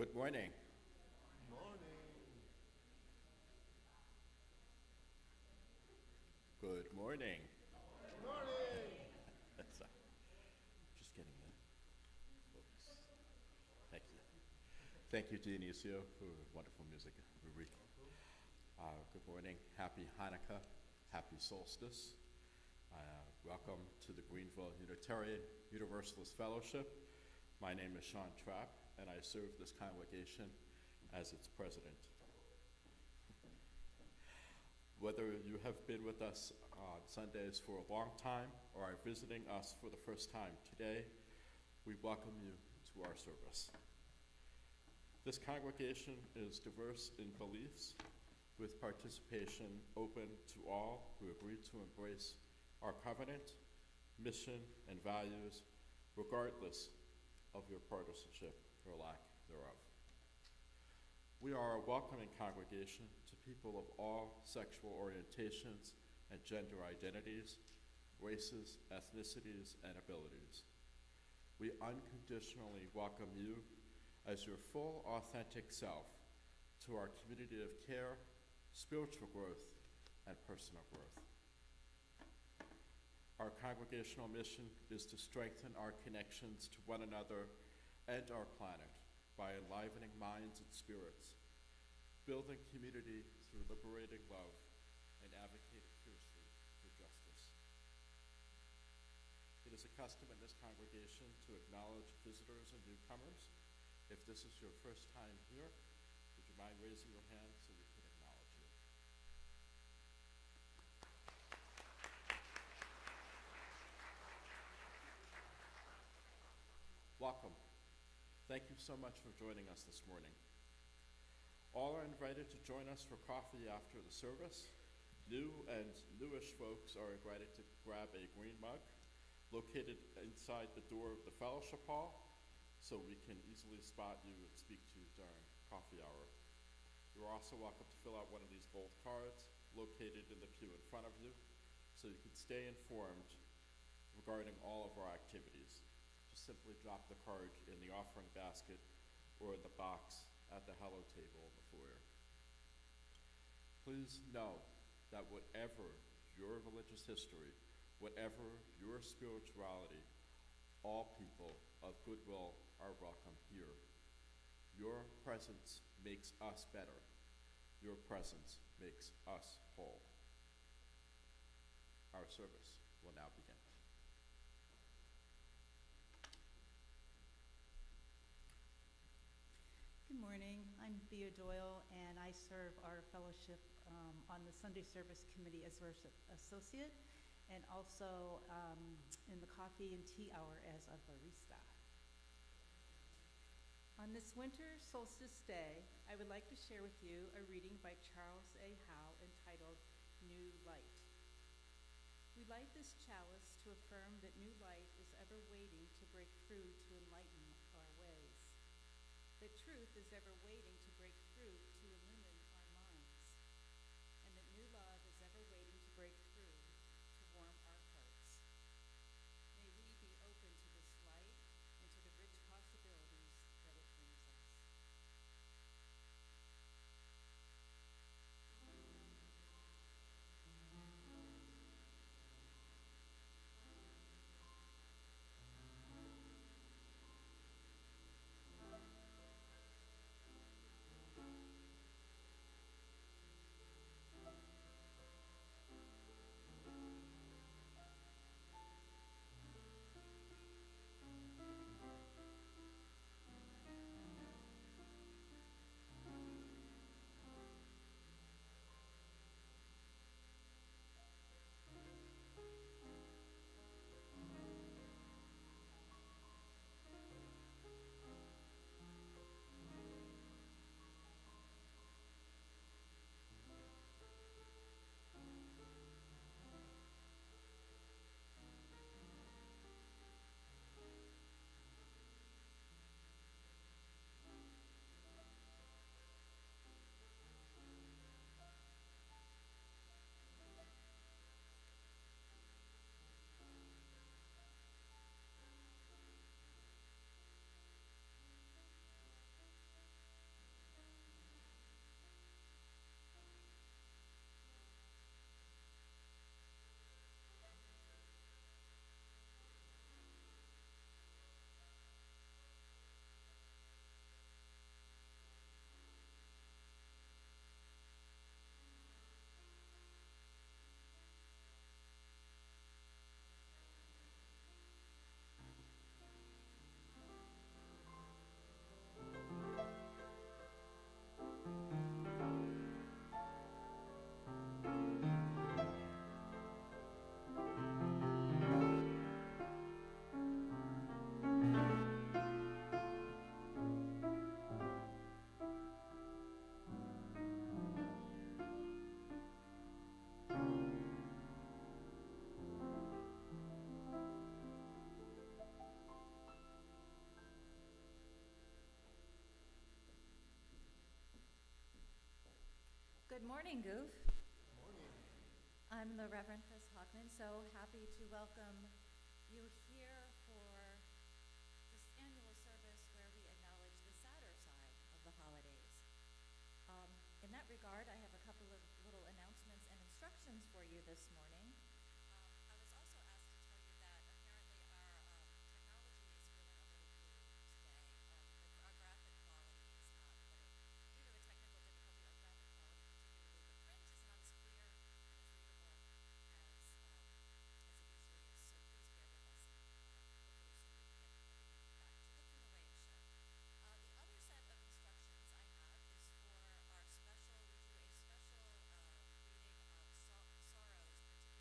Good morning. Good morning. That's, just getting the focus. Thank you. Thank you, Dionisio, for wonderful music. Good morning. Happy Hanukkah. Happy solstice. Welcome to the Greenville Unitarian Universalist Fellowship. My name is Sean Trapp, and I serve this congregation as its president. Whether you have been with us on Sundays for a long time or are visiting us for the first time today, we welcome you to our service. This congregation is diverse in beliefs, with participation open to all who agree to embrace our covenant, mission, and values, regardless of your partisanship or lack thereof. We are a welcoming congregation to people of all sexual orientations and gender identities, races, ethnicities, and abilities. We unconditionally welcome you as your full, authentic self to our community of care, spiritual growth, and personal growth. Our congregational mission is to strengthen our connections to one another and our planet by enlivening minds and spirits, building community through liberating love, and advocating fiercely for justice. It is a custom in this congregation to acknowledge visitors and newcomers. If this is your first time here, would you mind raising your hand so we can acknowledge you? Welcome. Thank you so much for joining us this morning. All are invited to join us for coffee after the service. New and newish folks are invited to grab a green mug located inside the door of the fellowship hall so we can easily spot you and speak to you during coffee hour. You're also welcome to fill out one of these gold cards located in the pew in front of you so you can stay informed regarding all of our activities. Just simply drop the card in the offering basket or in the box at the hello table in the foyer. Please know that whatever your religious history, whatever your spirituality, all people of goodwill are welcome here. Your presence makes us better. Your presence makes us whole. Our service will now begin. Good morning. I'm Thea Doyle, and I serve our fellowship on the Sunday Service Committee as associate, and also in the coffee and tea hour as a barista. On this winter solstice day, I would like to share with you a reading by Charles A. Howe entitled New Light. We light this chalice to affirm that new light is ever waiting to break through to enlighten our ways. That truth is ever waiting to break through to illumine our minds, and that new love is ever waiting to break through to warm our hearts. May we be open to this light and to the rich possibilities that it brings us. morning, Goof. I'm the Reverend Chris Hockman, so happy to welcome you here for this annual service where we acknowledge the sadder side of the holidays. In that regard, I have a couple of little announcements and instructions for you this morning. I was also asked to tell you that apparently our technology is feeling a little blue today. Our graphic quality is not what due to a technical difficulty, our graphic quality, particularly the print, is not as clear and as readable as it usually is. So please bear with us. Hopefully soon we can get everything back to looking the way it should. The other set of instructions I have is for our special. We do a special reading of sorrows, particularly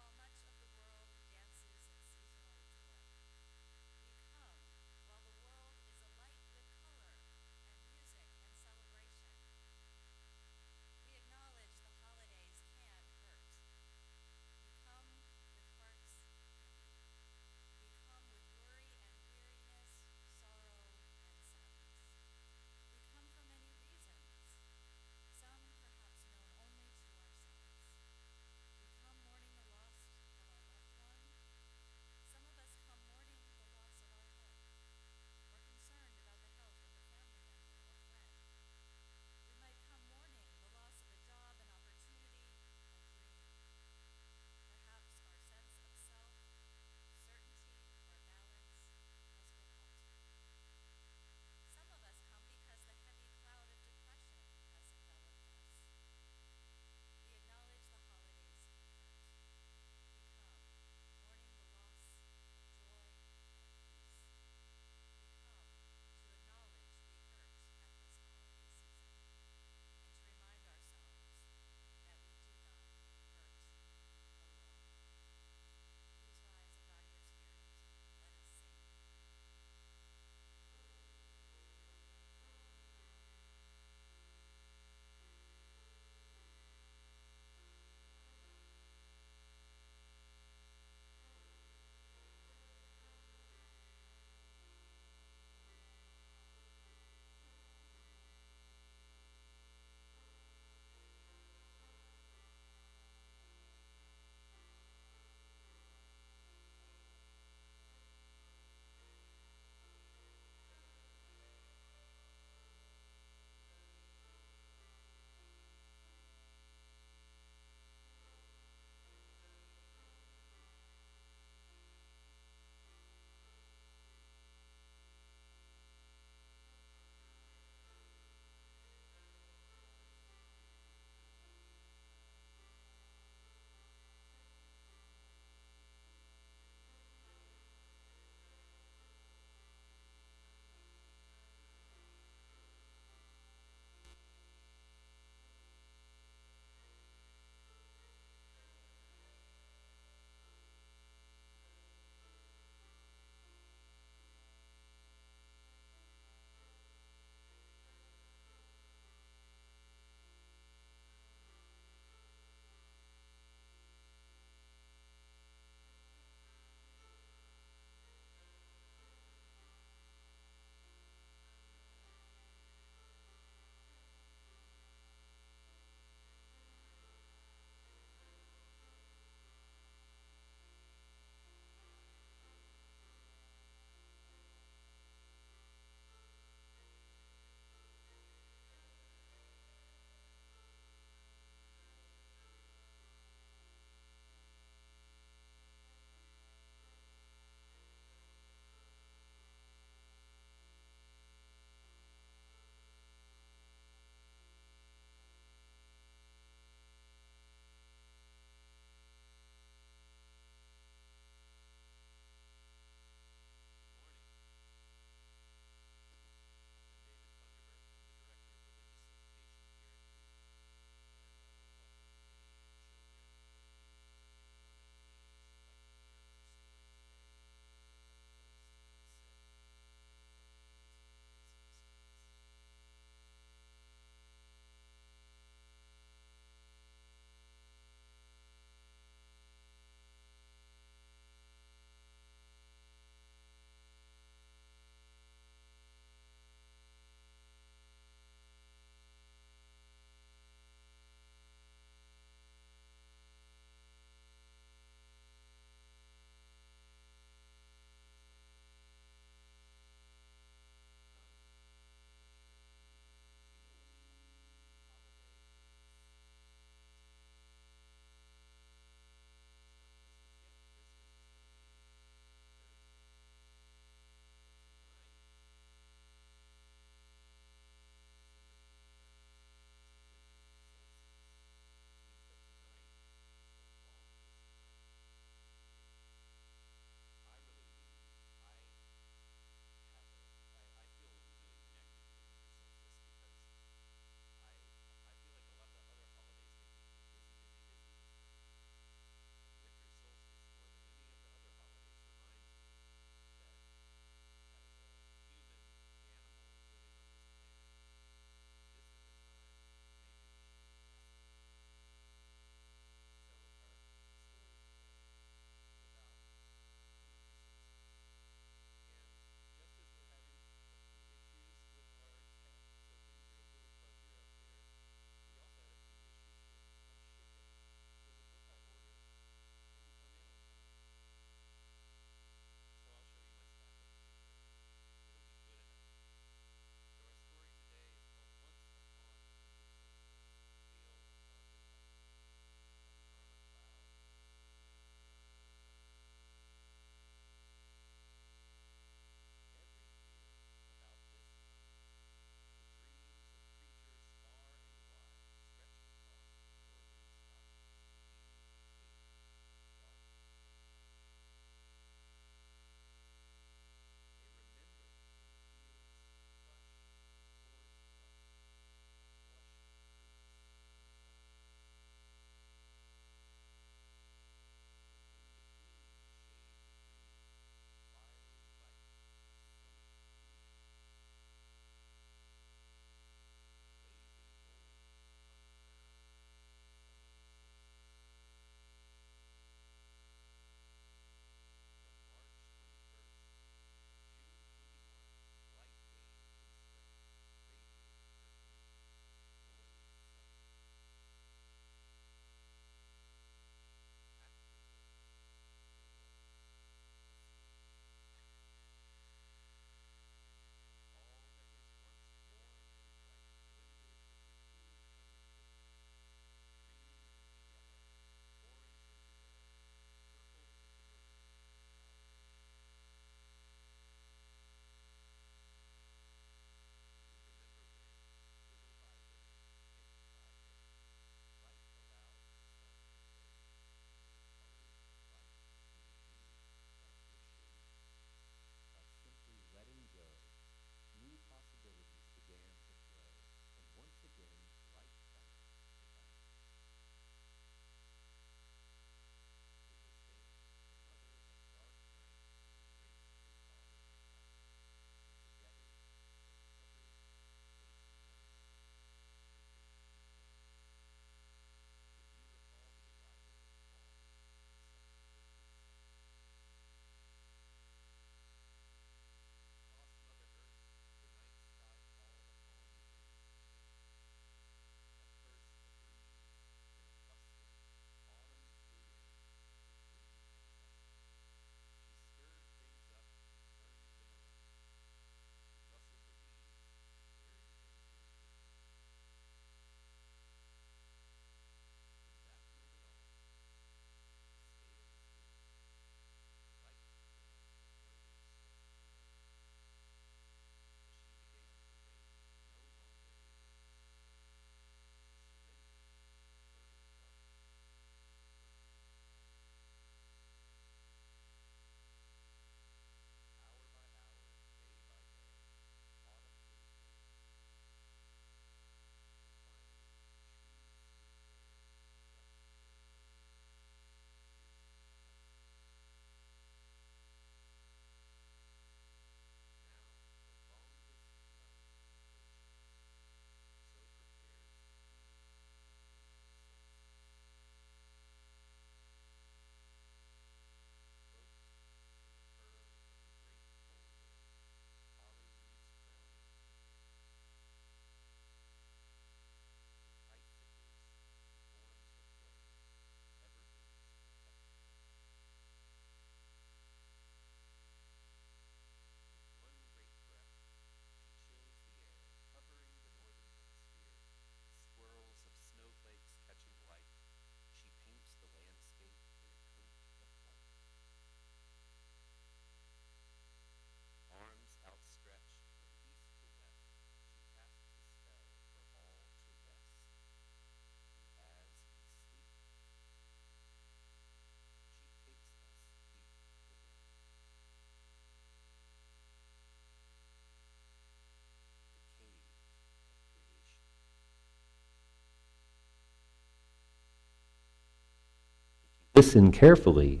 listen carefully,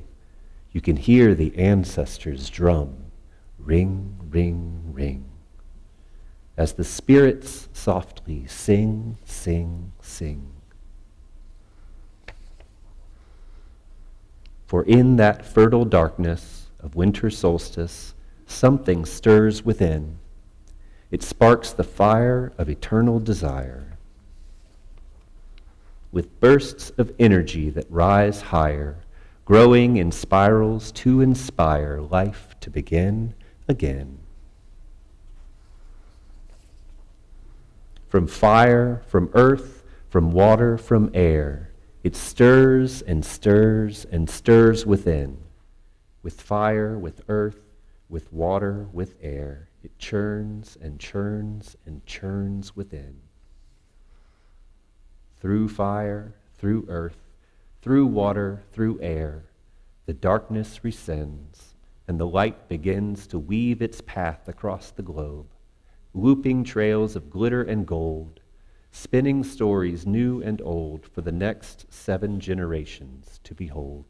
you can hear the ancestors' drum, ring, ring, ring, as the spirits softly sing, sing, sing. For in that fertile darkness of winter solstice, something stirs within. It sparks the fire of eternal desire. With bursts of energy that rise higher, growing in spirals to inspire life to begin again. From fire, from earth, from water, from air, it stirs and stirs and stirs within. With fire, with earth, with water, with air, it churns and churns and churns within. Through fire, through earth, through water, through air, the darkness rescinds, and the light begins to weave its path across the globe, looping trails of glitter and gold, spinning stories new and old for the next 7 generations to behold.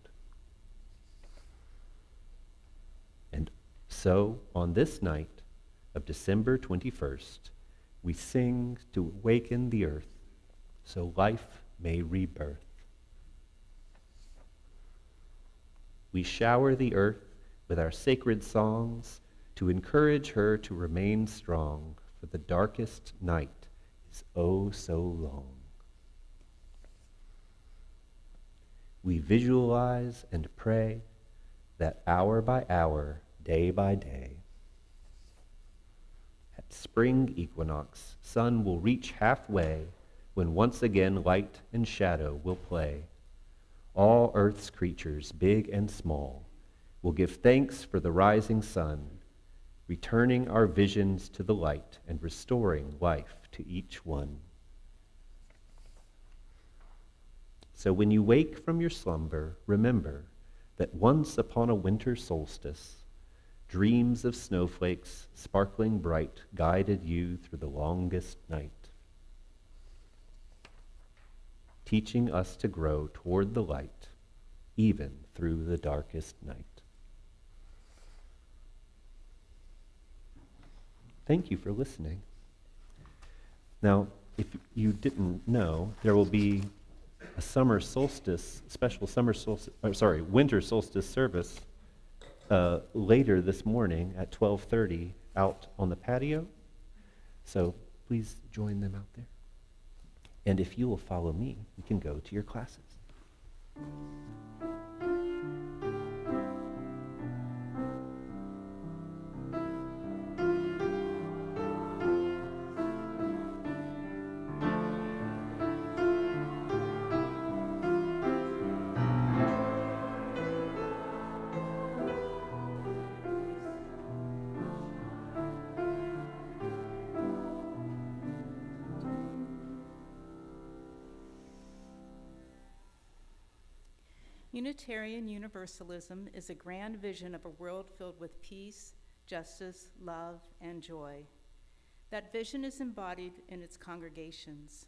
And so, on this night of December 21st, we sing to awaken the earth so life may rebirth. We shower the earth with our sacred songs to encourage her to remain strong, for the darkest night is oh so long. We visualize and pray that hour by hour, day by day, at spring equinox, sun will reach halfway, when once again light and shadow will play. All earth's creatures, big and small, will give thanks for the rising sun, returning our visions to the light and restoring life to each one. So when you wake from your slumber, remember that once upon a winter solstice, dreams of snowflakes sparkling bright guided you through the longest night, teaching us to grow toward the light, even through the darkest night. Thank you for listening. Now, if you didn't know, there will be a summer solstice, winter solstice service later this morning at 12:30 out on the patio. So please join them out there. And if you will follow me, you can go to your classes. Unitarian Universalism is a grand vision of a world filled with peace, justice, love, and joy. That vision is embodied in its congregations.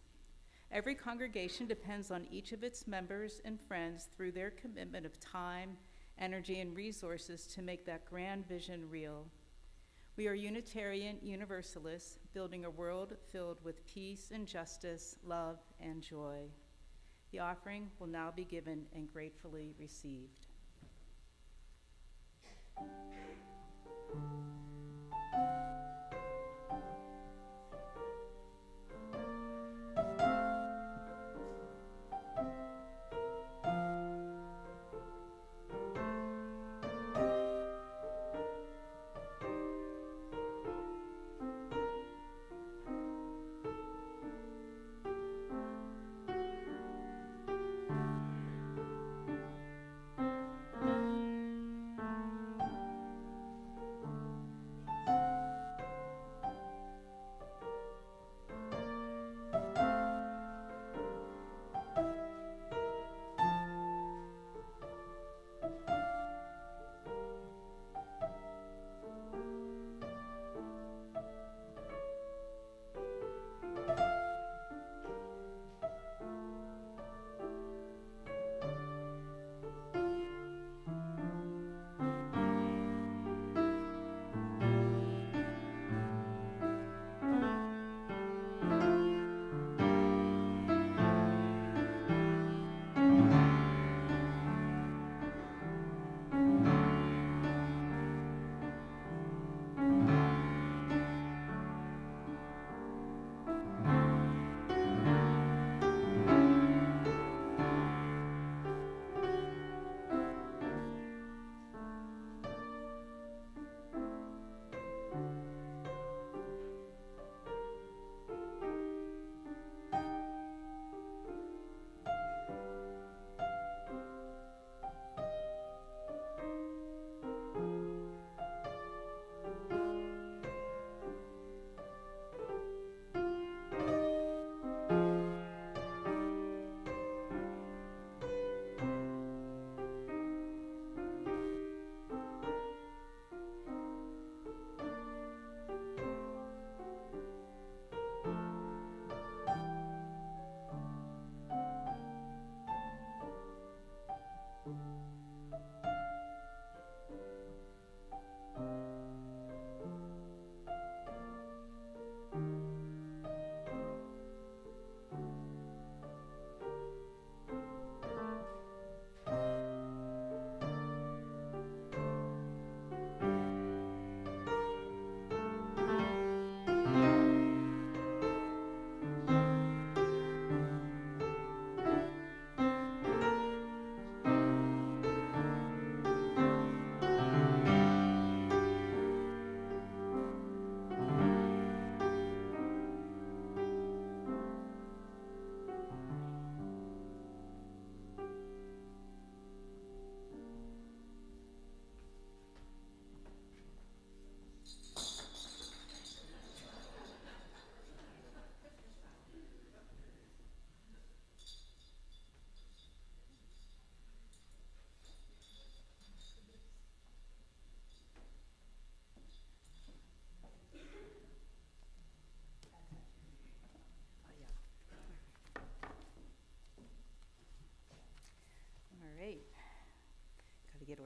Every congregation depends on each of its members and friends through their commitment of time, energy, and resources to make that grand vision real. We are Unitarian Universalists, building a world filled with peace and justice, love, and joy. The offering will now be given and gratefully received.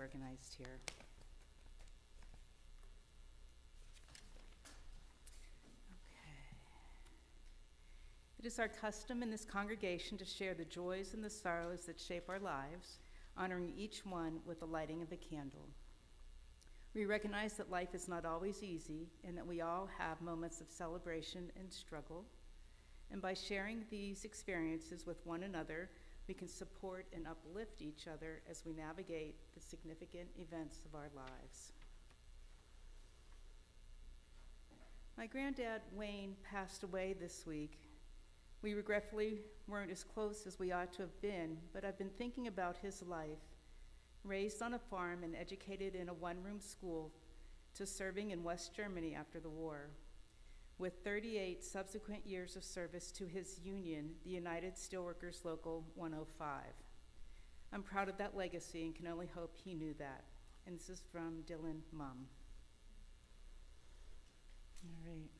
organized here. It is our custom in this congregation to share the joys and the sorrows that shape our lives, honoring each one with the lighting of a candle. We recognize that life is not always easy and that we all have moments of celebration and struggle. And by sharing these experiences with one another, we can support and uplift each other as we navigate the significant events of our lives. My granddad, Wayne, passed away this week. We regretfully weren't as close as we ought to have been, but I've been thinking about his life, raised on a farm and educated in a one-room school, to serving in West Germany after the war, with 38 subsequent years of service to his union, the United Steelworkers Local 105. I'm proud of that legacy and can only hope he knew that. And this is from Dylan Mum. All right.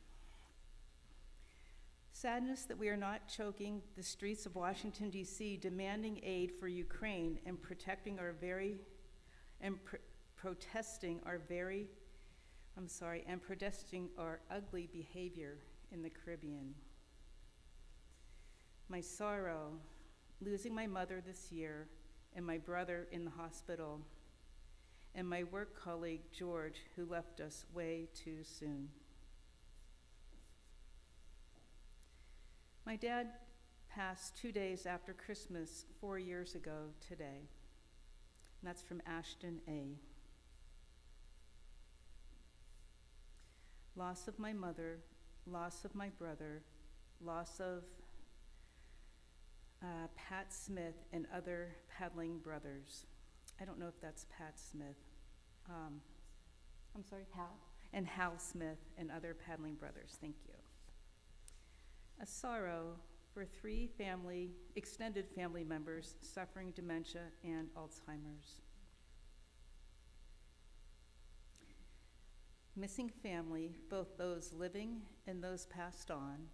Sadness that we are not choking the streets of Washington, D.C., demanding aid for Ukraine and protecting our protesting our ugly behavior in the Caribbean. My sorrow, losing my mother this year and my brother in the hospital, and my work colleague, George, who left us way too soon. My dad passed 2 days after Christmas 4 years ago today. And that's from Ashton A. Loss of my mother, loss of my brother, loss of Pat Smith and other paddling brothers. I don't know if that's Pat Smith. I'm sorry, Hal? And Hal Smith and other paddling brothers. Thank you. A sorrow for 3 extended family members suffering dementia and Alzheimer's. Missing family, both those living and those passed on,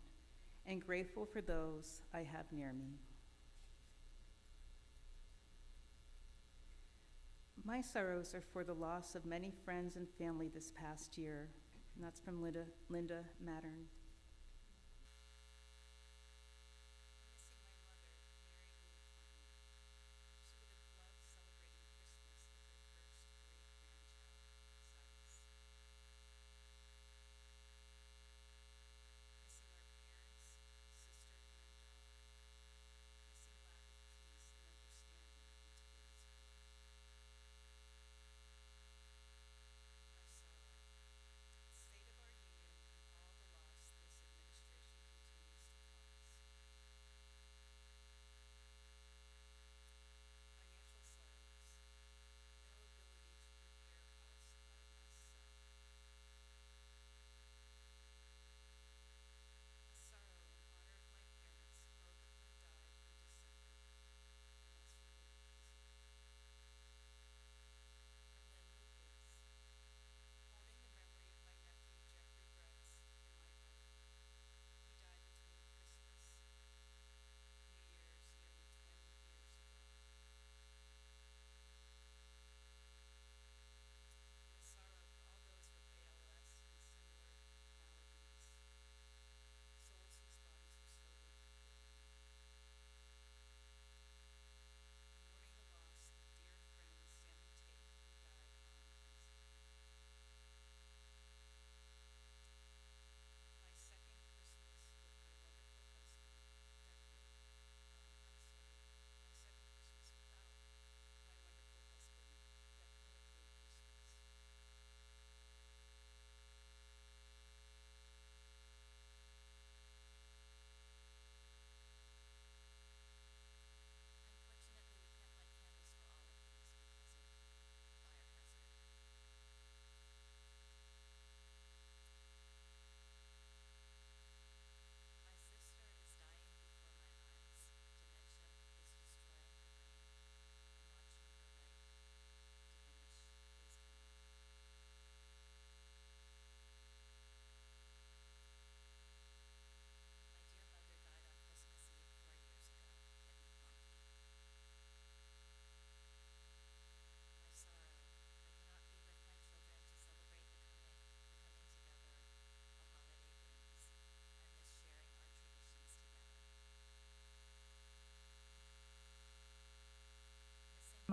and grateful for those I have near me. My sorrows are for the loss of many friends and family this past year, and that's from Linda Mattern.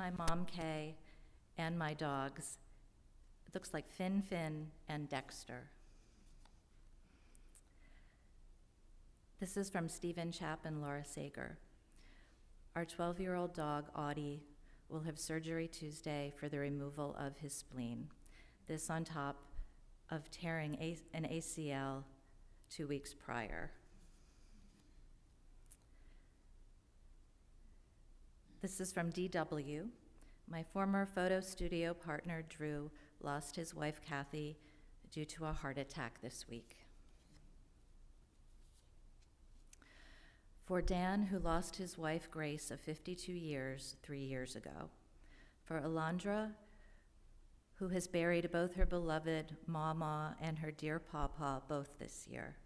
my mom, Kay, and my dogs. It looks like Finn, and Dexter. This is from Stephen Chapp and Laura Sager. Our 12-year-old dog, Audie, will have surgery Tuesday for the removal of his spleen. This on top of tearing an ACL 2 weeks prior. This is from DW. My former photo studio partner, Drew, lost his wife, Kathy, due to a heart attack this week. For Dan, who lost his wife, Grace, of 52 years, 3 years ago. For Alondra, who has buried both her beloved Mama and her dear Pawpaw both this year.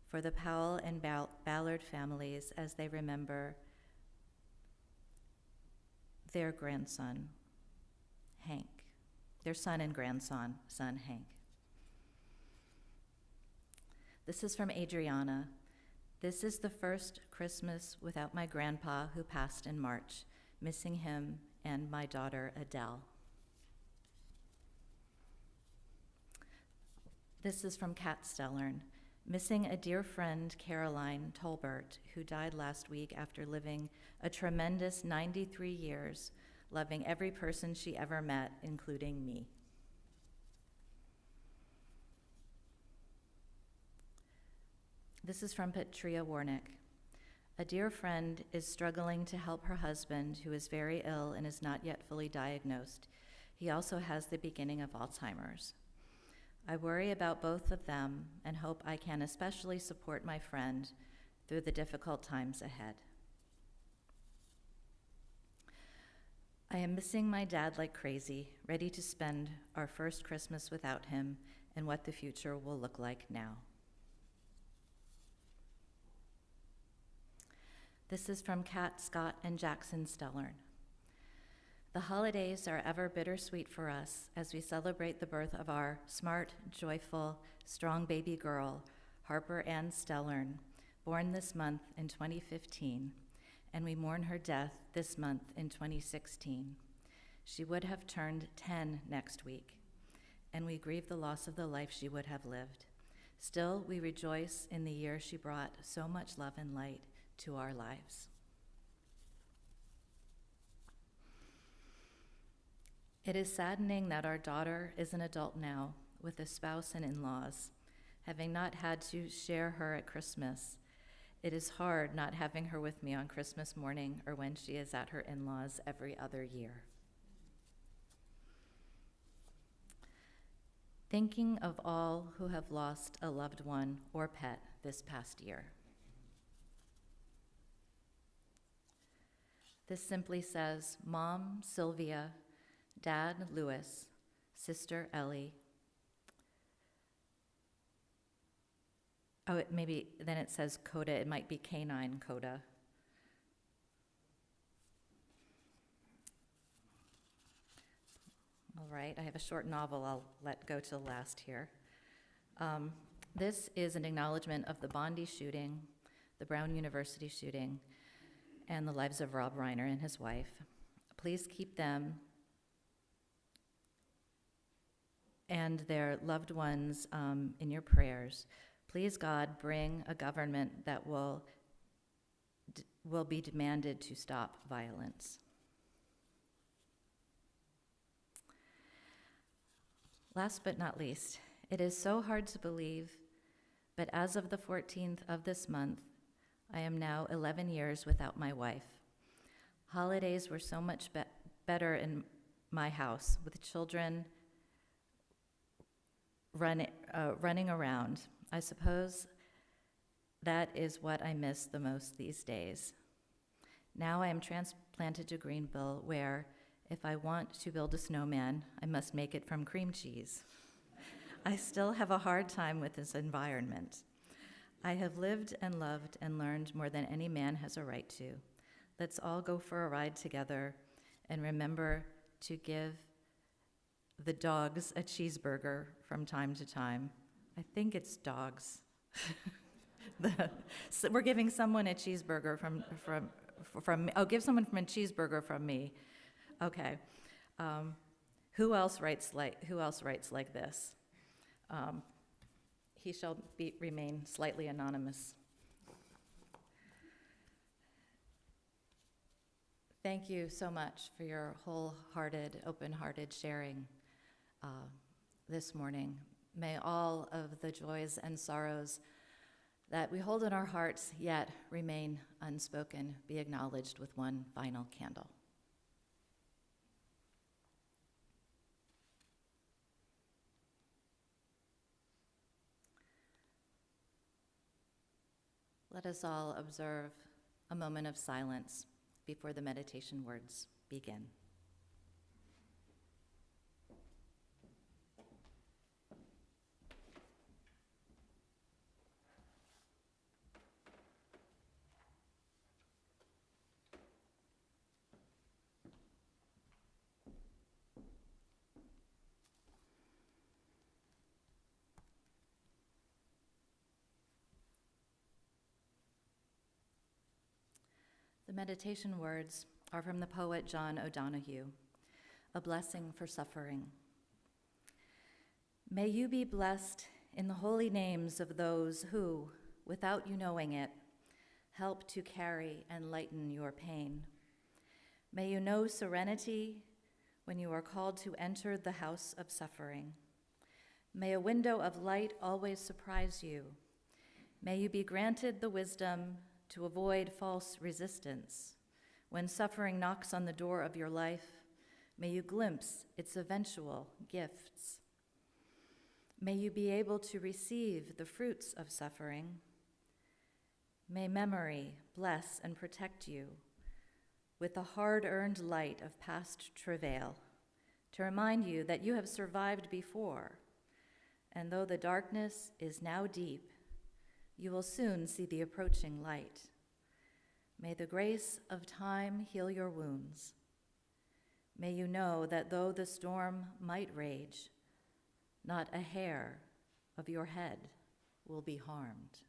For the Powell and Ballard families as they remember their grandson, Hank. Their son and grandson, Hank. This is from Adriana. This is the first Christmas without my grandpa who passed in March, missing him and my daughter Adele. This is from Kat Stellern. Missing a dear friend, Caroline Tolbert, who died last week after living a tremendous 93 years, loving every person she ever met, including me. This is from Patria Warnick. A dear friend is struggling to help her husband, who is very ill and is not yet fully diagnosed. He also has the beginning of Alzheimer's. I worry about both of them and hope I can especially support my friend through the difficult times ahead. I am missing my dad like crazy, ready to spend our first Christmas without him and what the future will look like now. This is from Kat, Scott, and Jackson Stellern. The holidays are ever bittersweet for us as we celebrate the birth of our smart, joyful, strong baby girl, Harper Ann Stellern, born this month in 2015, and we mourn her death this month in 2016. She would have turned 10 next week, and we grieve the loss of the life she would have lived. Still, we rejoice in the year she brought so much love and light to our lives. It is saddening that our daughter is an adult now with a spouse and in-laws, having not had to share her at Christmas. It is hard not having her with me on Christmas morning or when she is at her in-laws every other year. Thinking of all who have lost a loved one or pet this past year. This simply says, Mom, Sylvia, Dad, Louis, Sister, Ellie. Oh, then it says Coda. It might be canine Coda. All right, I have a short novel I'll let go to the last here. This is an acknowledgement of the Bondi shooting, the Brown University shooting, and the lives of Rob Reiner and his wife. Please keep them and their loved ones in your prayers. Please, God, bring a government that will be demanded to stop violence. Last but not least, it is so hard to believe, but as of the 14th of this month, I am now 11 years without my wife. Holidays were so much better in my house, with children running around. I suppose that is what I miss the most these days. Now I am transplanted to Greenville, where if I want to build a snowman, I must make it from cream cheese. I still have a hard time with this environment. I have lived and loved and learned more than any man has a right to. Let's all go for a ride together and remember to give the dogs a cheeseburger from time to time. I think it's dogs. So we're giving someone a cheeseburger give someone from a cheeseburger from me Okay. Who else writes like this? He shall remain slightly anonymous. Thank you so much for your wholehearted, open-hearted sharing this morning. May all of the joys and sorrows that we hold in our hearts yet remain unspoken be acknowledged with one final candle. Let us all observe a moment of silence before the meditation words begin. The meditation words are from the poet John O'Donohue, A Blessing for Suffering. May you be blessed in the holy names of those who, without you knowing it, help to carry and lighten your pain. May you know serenity when you are called to enter the house of suffering. May a window of light always surprise you. May you be granted the wisdom to avoid false resistance. When suffering knocks on the door of your life, may you glimpse its eventual gifts. May you be able to receive the fruits of suffering. May memory bless and protect you with the hard-earned light of past travail to remind you that you have survived before, and though the darkness is now deep, you will soon see the approaching light. May the grace of time heal your wounds. May you know that though the storm might rage, not a hair of your head will be harmed.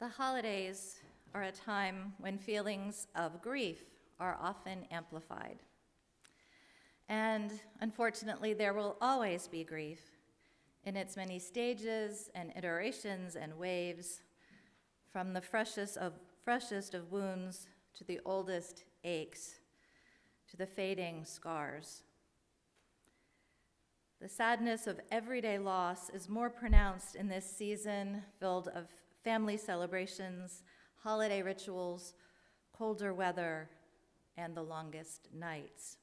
The holidays are a time when feelings of grief are often amplified. And unfortunately, there will always be grief in its many stages and iterations and waves, from the freshest of wounds to the oldest aches, to the fading scars. The sadness of everyday loss is more pronounced in this season filled of family celebrations, holiday rituals, colder weather, and the longest nights.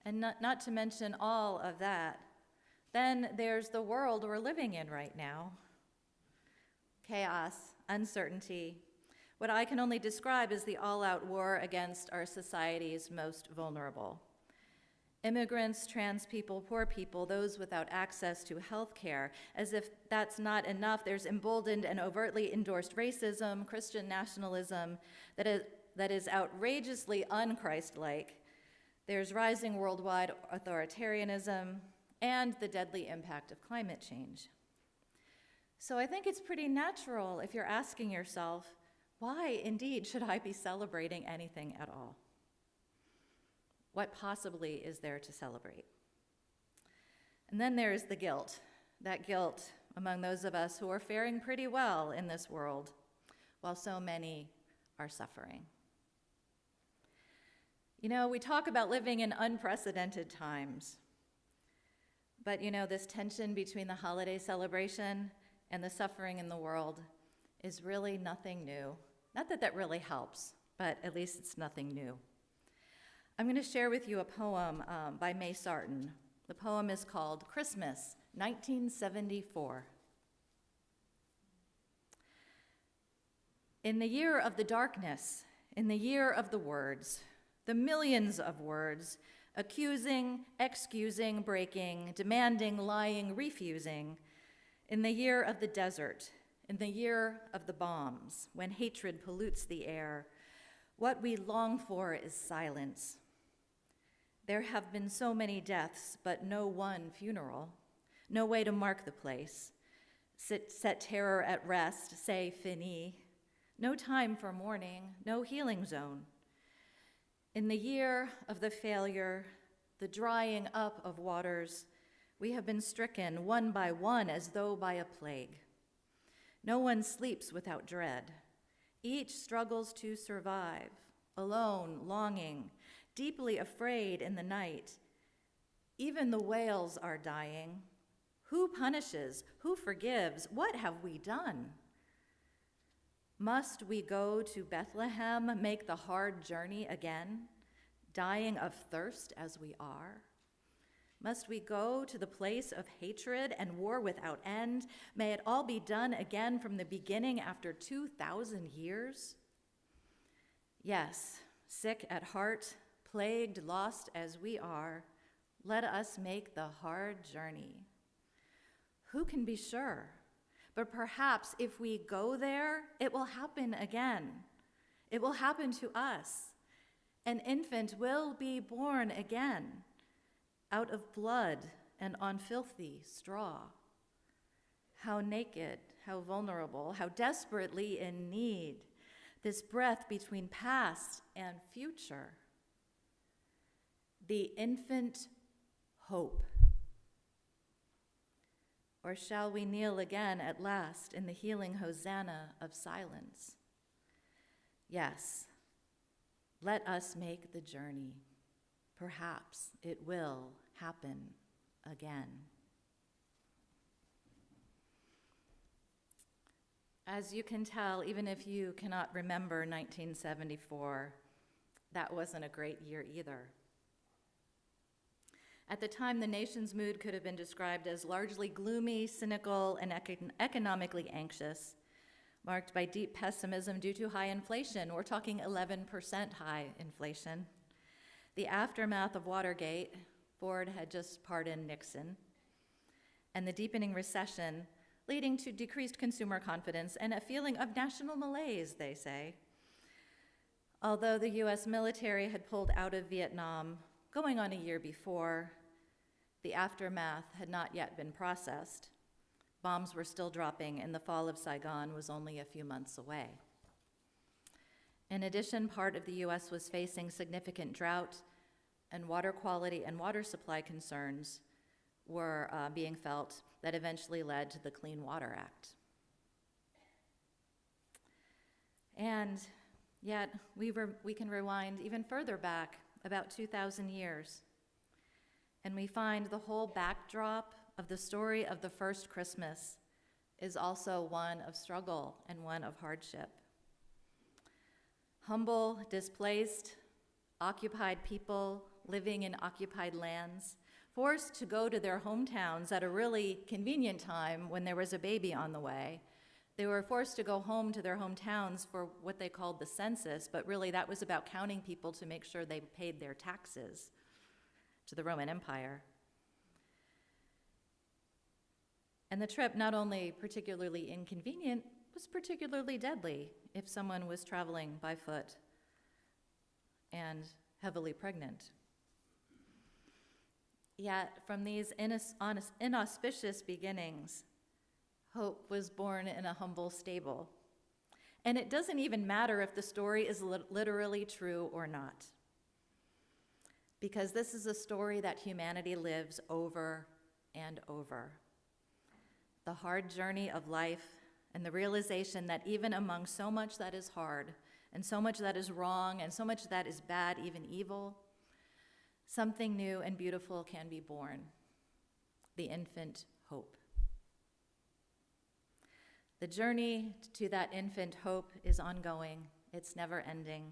And not to mention all of that, then there's the world we're living in right now. Chaos, uncertainty, what I can only describe as the all-out war against our society's most vulnerable. Immigrants, trans people, poor people, those without access to health care. As if that's not enough, there's emboldened and overtly endorsed racism, Christian nationalism that is outrageously un-Christ-like. There's rising worldwide authoritarianism and the deadly impact of climate change. So I think it's pretty natural if you're asking yourself, why indeed should I be celebrating anything at all? What possibly is there to celebrate? And then there is the guilt, that guilt among those of us who are faring pretty well in this world, while so many are suffering. You know, we talk about living in unprecedented times, but you know, this tension between the holiday celebration and the suffering in the world is really nothing new. Not that that really helps, but at least it's nothing new. I'm going to share with you a poem by May Sarton. The poem is called Christmas, 1974. In the year of the darkness, in the year of the words, the millions of words, accusing, excusing, breaking, demanding, lying, refusing, in the year of the desert, in the year of the bombs, when hatred pollutes the air, what we long for is silence. There have been so many deaths, but no one funeral, no way to mark the place, set terror at rest, say fini, no time for mourning, no healing zone. In the year of the failure, the drying up of waters, we have been stricken one by one as though by a plague. No one sleeps without dread. Each struggles to survive, alone, longing, deeply afraid in the night. Even the whales are dying. Who punishes? Who forgives? What have we done? Must we go to Bethlehem, make the hard journey again, dying of thirst as we are? Must we go to the place of hatred and war without end? May it all be done again from the beginning after 2,000 years? Yes, sick at heart, plagued, lost as we are, let us make the hard journey. Who can be sure? But perhaps if we go there, it will happen again. It will happen to us. An infant will be born again, out of blood and on filthy straw. How naked, how vulnerable, how desperately in need, this breath between past and future. The infant hope. Or shall we kneel again at last in the healing hosanna of silence? Yes, let us make the journey. Perhaps it will happen again. As you can tell, even if you cannot remember 1974, that wasn't a great year either. At the time, the nation's mood could have been described as largely gloomy, cynical, and economically anxious, marked by deep pessimism due to high inflation. We're talking 11% high inflation. The aftermath of Watergate, Ford had just pardoned Nixon, and the deepening recession leading to decreased consumer confidence and a feeling of national malaise, they say. Although the U.S. military had pulled out of Vietnam going on a year before, the aftermath had not yet been processed. Bombs were still dropping, and the fall of Saigon was only a few months away. In addition, part of the U.S. was facing significant drought, and water quality and water supply concerns were being felt that eventually led to the Clean Water Act. And yet, we can rewind even further back, about 2,000 years, and we find the whole backdrop of the story of the first Christmas is also one of struggle and one of hardship. Humble, displaced, occupied people living in occupied lands, forced to go to their hometowns at a really convenient time when there was a baby on the way. They were forced to go home to their hometowns for what they called the census, but really that was about counting people to make sure they paid their taxes to the Roman Empire. And the trip, not only particularly inconvenient, was particularly deadly if someone was traveling by foot and heavily pregnant. Yet, from these inauspicious beginnings, hope was born in a humble stable. And it doesn't even matter if the story is literally true or not, because this is a story that humanity lives over and over. The hard journey of life and the realization that even among so much that is hard and so much that is wrong and so much that is bad, even evil, something new and beautiful can be born, the infant hope. The journey to that infant hope is ongoing. It's never ending.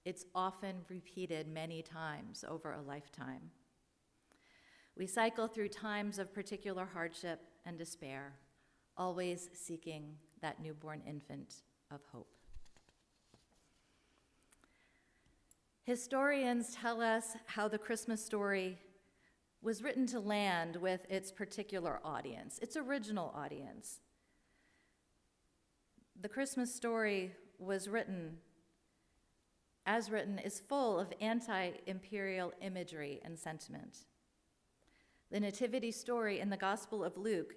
It's often repeated many times over a lifetime. We cycle through times of particular hardship and despair, always seeking that newborn infant of hope. Historians tell us how the Christmas story was written to land with its particular audience, its original audience. The Christmas story was written, is full of anti-imperial imagery and sentiment. The nativity story in the Gospel of Luke,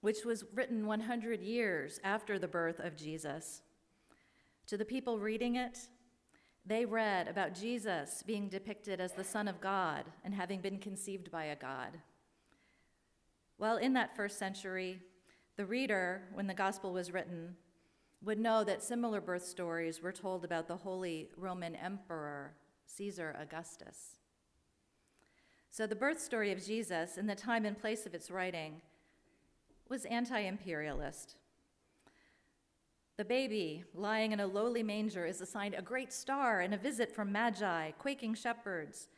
which was written 100 years after the birth of Jesus, to the people reading it, they read about Jesus being depicted as the Son of God and having been conceived by a God. Well, in that first century, the reader, when the gospel was written, would know that similar birth stories were told about the Holy Roman Emperor, Caesar Augustus. So the birth story of Jesus, in the time and place of its writing, was anti-imperialist. The baby lying in a lowly manger is assigned a great star and a visit from magi, quaking shepherds,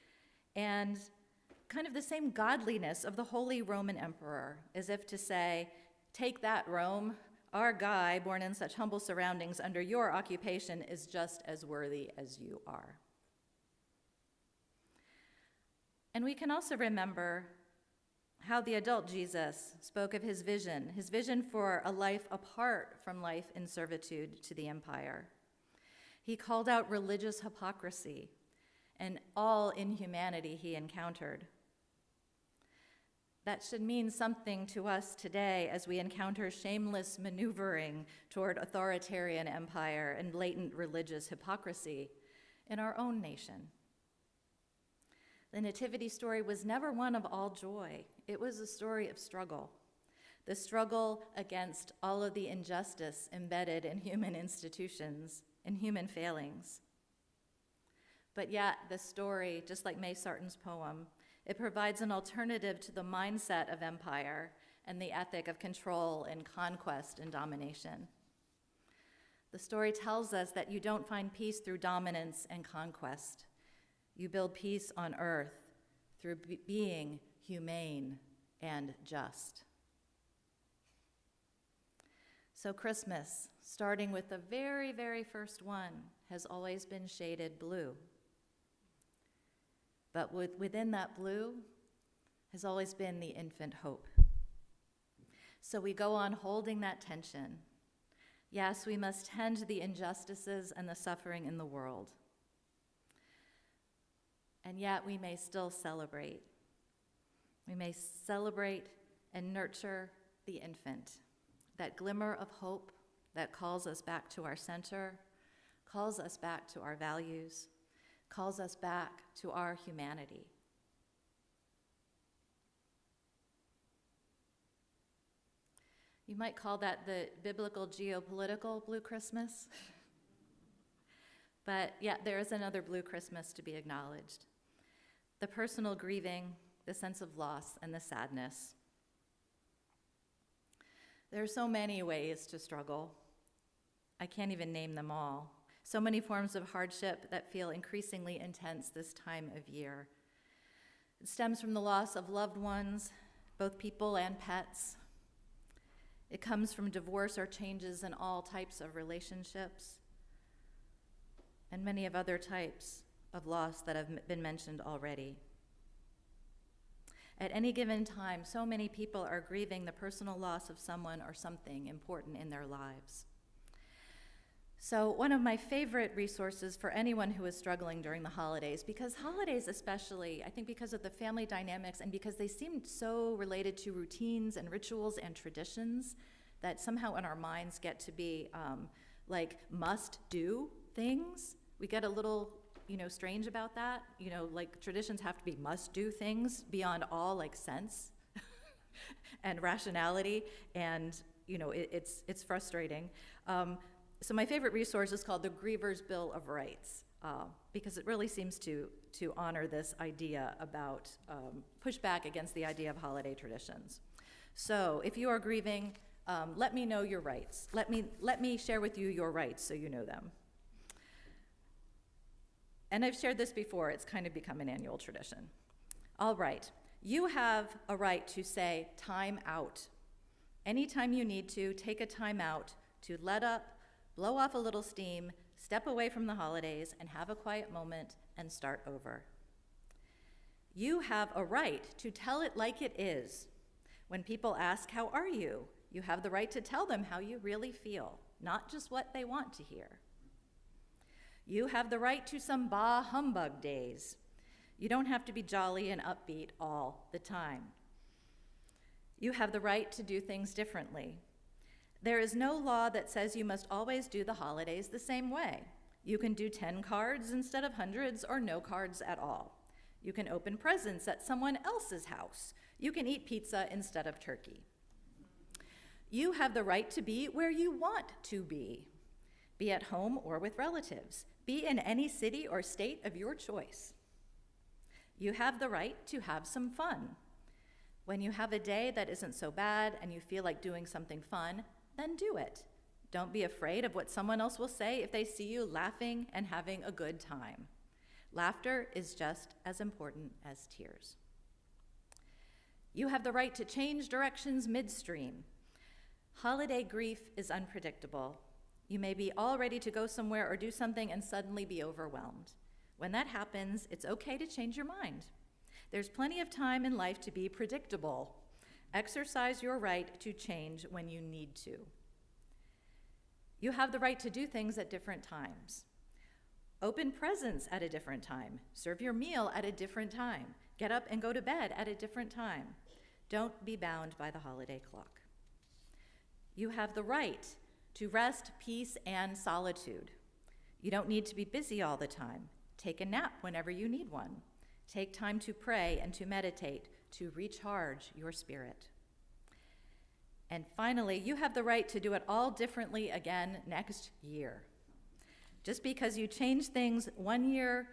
and kind of the same godliness of the Holy Roman Emperor, as if to say, take that, Rome. Our guy, born in such humble surroundings under your occupation, is just as worthy as you are. And we can also remember how the adult Jesus spoke of his vision for a life apart from life in servitude to the empire. He called out religious hypocrisy and all inhumanity he encountered. That should mean something to us today as we encounter shameless maneuvering toward authoritarian empire and blatant religious hypocrisy in our own nation. The nativity story was never one of all joy. It was a story of struggle. The struggle against all of the injustice embedded in human institutions and human failings. But yet, the story, just like May Sarton's poem, it provides an alternative to the mindset of empire and the ethic of control and conquest and domination. The story tells us that you don't find peace through dominance and conquest. You build peace on earth through being humane and just. So Christmas, starting with the very, very first one, has always been shaded blue. But within that blue has always been the infant hope. So we go on holding that tension. Yes, we must tend to the injustices and the suffering in the world. And yet we may still celebrate. We may celebrate and nurture the infant, that glimmer of hope that calls us back to our center, calls us back to our values, calls us back to our humanity. You might call that the biblical geopolitical Blue Christmas. But yeah, there is another Blue Christmas to be acknowledged. The personal grieving, the sense of loss, and the sadness. There are so many ways to struggle. I can't even name them all. So many forms of hardship that feel increasingly intense this time of year. It stems from the loss of loved ones, both people and pets. It comes from divorce or changes in all types of relationships, and many of other types of loss that have been mentioned already. At any given time, so many people are grieving the personal loss of someone or something important in their lives. So one of my favorite resources for anyone who is struggling during the holidays, because holidays especially, I think because of the family dynamics and because they seem so related to routines and rituals and traditions that somehow in our minds get to be like must-do things. We get a little, strange about that. Like traditions have to be must-do things beyond all like sense and rationality, and it's frustrating. So my favorite resource is called the Griever's Bill of Rights, because it really seems to honor this idea about pushback against the idea of holiday traditions. So if you are grieving, let me know your rights. Let me share with you your rights so you know them. And I've shared this before, it's kind of become an annual tradition. All right, you have a right to say time out. Anytime you need to, take a time out to let up, blow off a little steam, step away from the holidays, and have a quiet moment and start over. You have a right to tell it like it is. When people ask, "How are you?" you have the right to tell them how you really feel, not just what they want to hear. You have the right to some bah humbug days. You don't have to be jolly and upbeat all the time. You have the right to do things differently. There is no law that says you must always do the holidays the same way. You can do 10 cards instead of hundreds, or no cards at all. You can open presents at someone else's house. You can eat pizza instead of turkey. You have the right to be where you want to be at home or with relatives. Be in any city or state of your choice. You have the right to have some fun. When you have a day that isn't so bad and you feel like doing something fun, then do it. Don't be afraid of what someone else will say if they see you laughing and having a good time. Laughter is just as important as tears. You have the right to change directions midstream. Holiday grief is unpredictable. You may be all ready to go somewhere or do something and suddenly be overwhelmed. When that happens, it's okay to change your mind. There's plenty of time in life to be predictable. Exercise your right to change when you need to. You have the right to do things at different times. Open presents at a different time. Serve your meal at a different time. Get up and go to bed at a different time. Don't be bound by the holiday clock. You have the right to rest, peace, and solitude. You don't need to be busy all the time. Take a nap whenever you need one. Take time to pray and to meditate, to recharge your spirit. And finally, you have the right to do it all differently again next year. Just because you change things one year,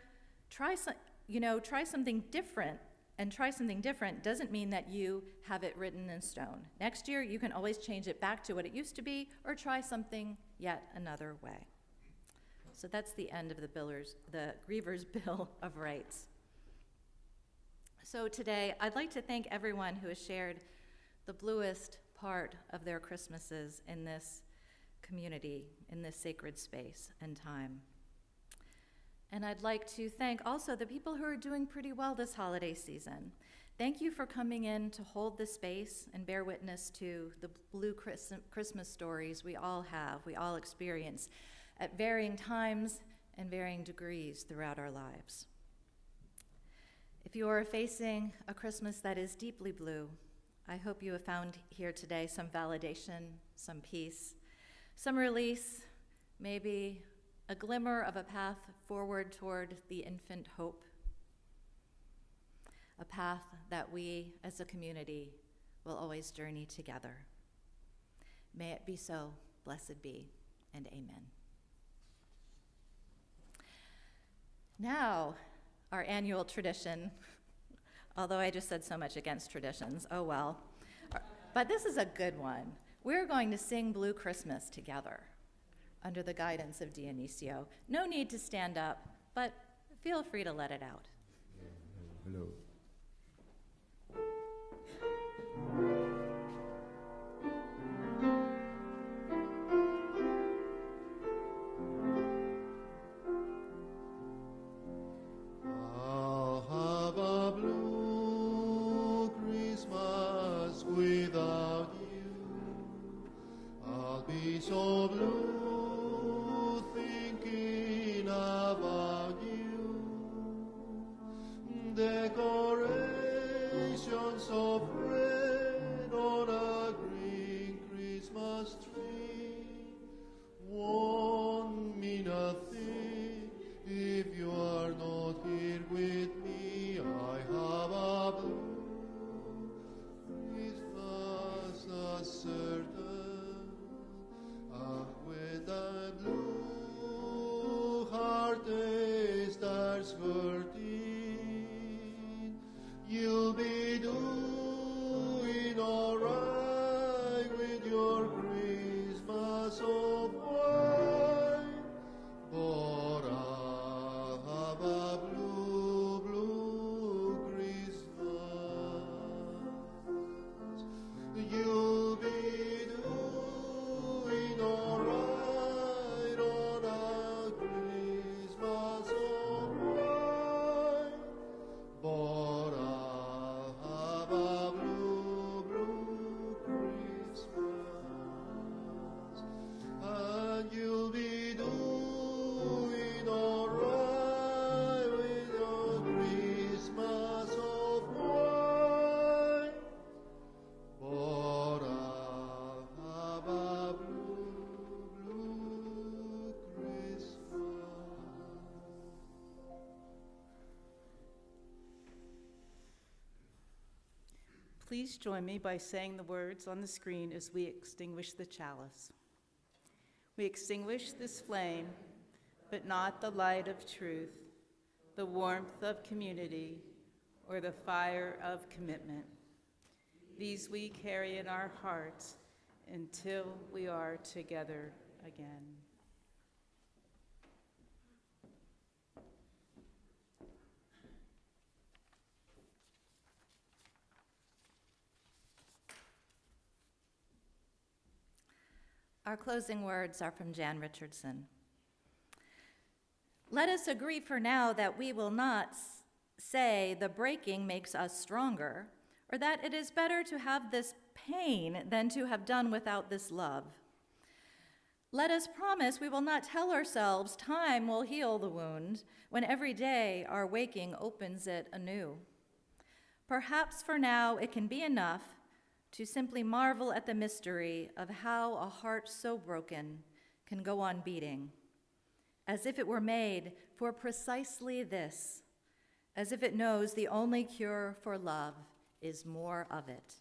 try something different, and try something different doesn't mean that you have it written in stone. Next year, you can always change it back to what it used to be or try something yet another way. So that's the end of the Griever's Bill of Rights. So today, I'd like to thank everyone who has shared the bluest part of their Christmases in this community, in this sacred space and time. And I'd like to thank also the people who are doing pretty well this holiday season. Thank you for coming in to hold this space and bear witness to the blue Christmas stories we all have, we all experience at varying times and varying degrees throughout our lives. If you are facing a Christmas that is deeply blue, I hope you have found here today some validation, some peace, some release, maybe a glimmer of a path forward toward the infant hope, a path that we as a community will always journey together. May it be so, blessed be, and amen. Now, our annual tradition, although I just said so much against traditions, oh well. But this is a good one. We're going to sing Blue Christmas together under the guidance of Dionisio. No need to stand up, but feel free to let it out. Hello. I'll have a blue Christmas without you. I'll be so blue thinking about you. Decorations of red on a green Christmas tree won't mean a thing if you are not here with me. I have a blue Christmas as certain. When the blue hearted stars hurting, you'll be doing all right with your Christmas of wine. But I'll have a blue, blue Christmas. You'll be doing all right on a Christmas of wine. But I'll have a blue, blue Christmas. And you'll be doing all right with your Christmas of wine. But I'll have a blue, blue Christmas. Please join me by saying the words on the screen as we extinguish the chalice. We extinguish this flame, but not the light of truth, the warmth of community, or the fire of commitment. These we carry in our hearts until we are together again. Our closing words are from Jan Richardson. Let us agree for now that we will not say the breaking makes us stronger, or that it is better to have this pain than to have done without this love. Let us promise we will not tell ourselves time will heal the wound when every day our waking opens it anew. Perhaps for now it can be enough to simply marvel at the mystery of how a heart so broken can go on beating, as if it were made for precisely this, as if it knows the only cure for love is more of it,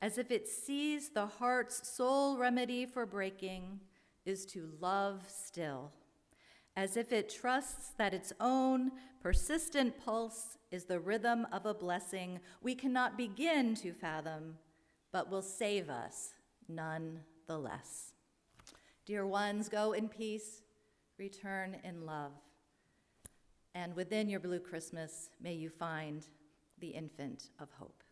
as if it sees the heart's sole remedy for breaking is to love still, as if it trusts that its own persistent pulse is the rhythm of a blessing we cannot begin to fathom, but will save us none the less. Dear ones, go in peace, return in love, and within your blue Christmas, may you find the infant of hope.